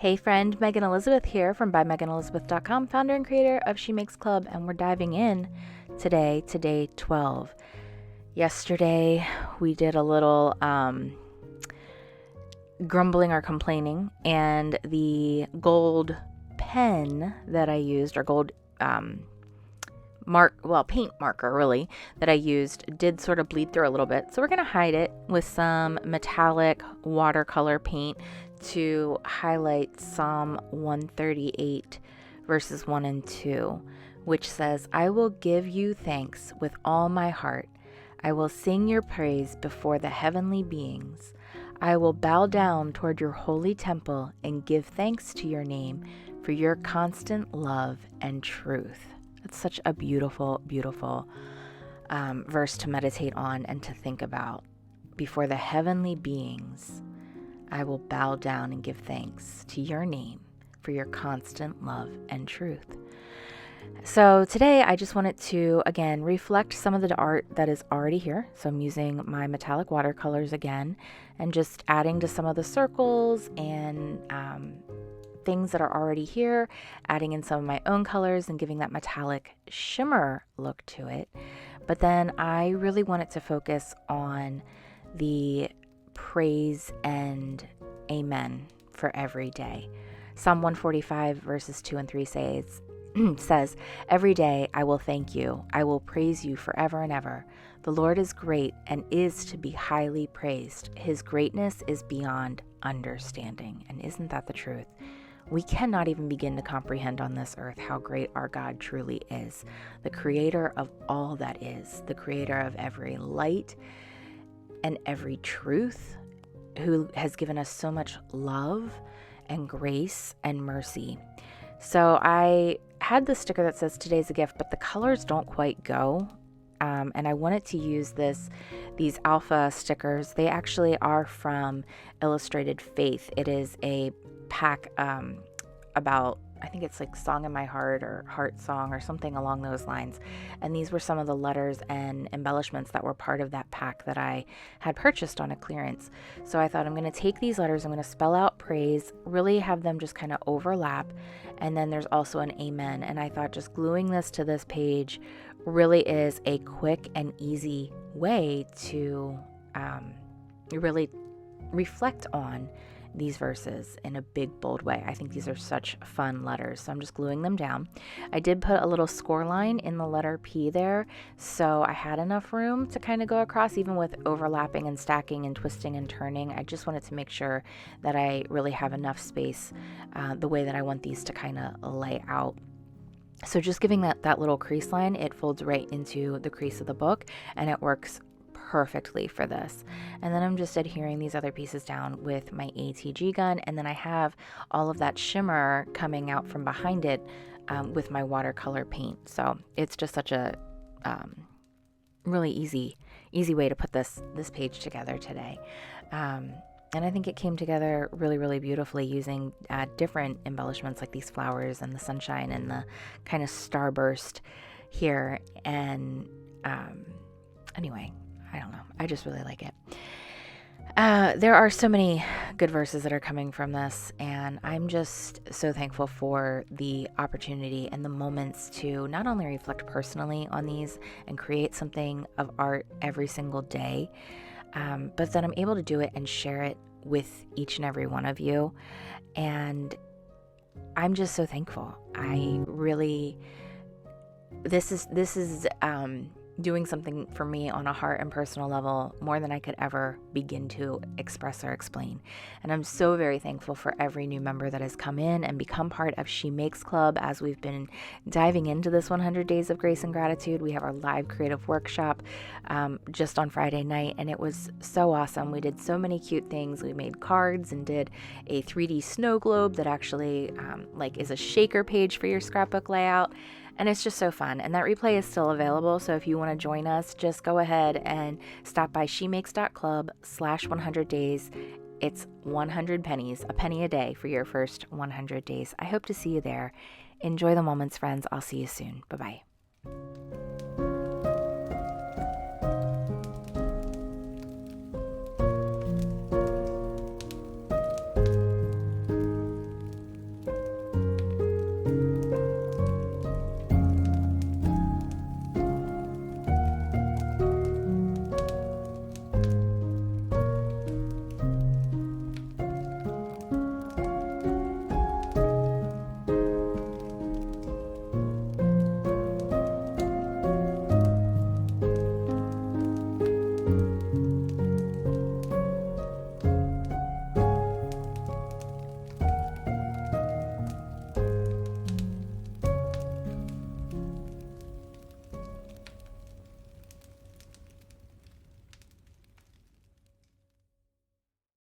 Hey friend, Megan Elizabeth here from ByMeganElizabeth.com, founder and creator of She Makes Club, and we're diving in today to day 12. Yesterday, we did a little grumbling or complaining, and the gold pen that I used, or gold paint marker really, that I used did sort of bleed through a little bit. So we're going to hide it with some metallic watercolor paint to highlight Psalm 138 verses 1 and 2, which says, "I will give you thanks with all my heart. I will sing your praise before the heavenly beings. I will bow down toward your holy temple and give thanks to your name for your constant love and truth." It's such a beautiful, beautiful verse to meditate on and to think about. Before the heavenly beings, I will bow down and give thanks to your name for your constant love and truth. So today I just wanted to, again, reflect some of the art that is already here. So I'm using my metallic watercolors again and just adding to some of the circles and things that are already here, adding in some of my own colors and giving that metallic shimmer look to it. But then I really wanted to focus on the praise and amen for every day. Psalm 145 verses 2 and 3 says, "Every day I will thank you. I will praise you forever and ever. The Lord is great and is to be highly praised. His greatness is beyond understanding." And isn't that the truth? We cannot even begin to comprehend on this earth how great our God truly is, the creator of all that is, the creator of every light and every truth, who has given us so much love and grace and mercy. So I had this sticker that says "Today's a gift," but the colors don't quite go. And I wanted to use these alpha stickers. They actually are from Illustrated Faith. It is a pack about, I think it's like Song in My Heart or Heart Song or something along those lines. And these were some of the letters and embellishments that were part of that pack that I had purchased on a clearance. So I thought, I'm going to take these letters, I'm going to spell out praise, really have them just kind of overlap. And then there's also an amen. And I thought just gluing this to this page really is a quick and easy way to really reflect on these verses in a big, bold way. I think these are such fun letters, so I'm just gluing them down. I did put a little score line in the letter P there, so I had enough room to kind of go across, even with overlapping and stacking and twisting and turning. I just wanted to make sure that I really have enough space the way that I want these to kind of lay out. So just giving that little crease line, it folds right into the crease of the book, and it works perfectly for this. And then I'm just adhering these other pieces down with my ATG gun, and then I have all of that shimmer coming out from behind it with my watercolor paint. So it's just such a really easy way to put this page together today. And I think it came together really, really beautifully using different embellishments like these flowers and the sunshine and the kind of starburst here. And anyway, I don't know. I just really like it. There are so many good verses that are coming from this, and I'm just so thankful for the opportunity and the moments to not only reflect personally on these and create something of art every single day, but that I'm able to do it and share it with each and every one of you. And I'm just so thankful. I really, this is doing something for me on a heart and personal level more than I could ever begin to express or explain. And I'm so very thankful for every new member that has come in and become part of She Makes Club as we've been diving into this 100 Days of Grace and Gratitude. We have our live creative workshop just on Friday night, and it was so awesome. We did so many cute things. We made cards and did a 3D snow globe that actually is a shaker page for your scrapbook layout. And it's just so fun. And that replay is still available. So if you want to join us, just go ahead and stop by shemakes.club/100days. It's 100 pennies, a penny a day for your first 100 days. I hope to see you there. Enjoy the moments, friends. I'll see you soon. Bye-bye.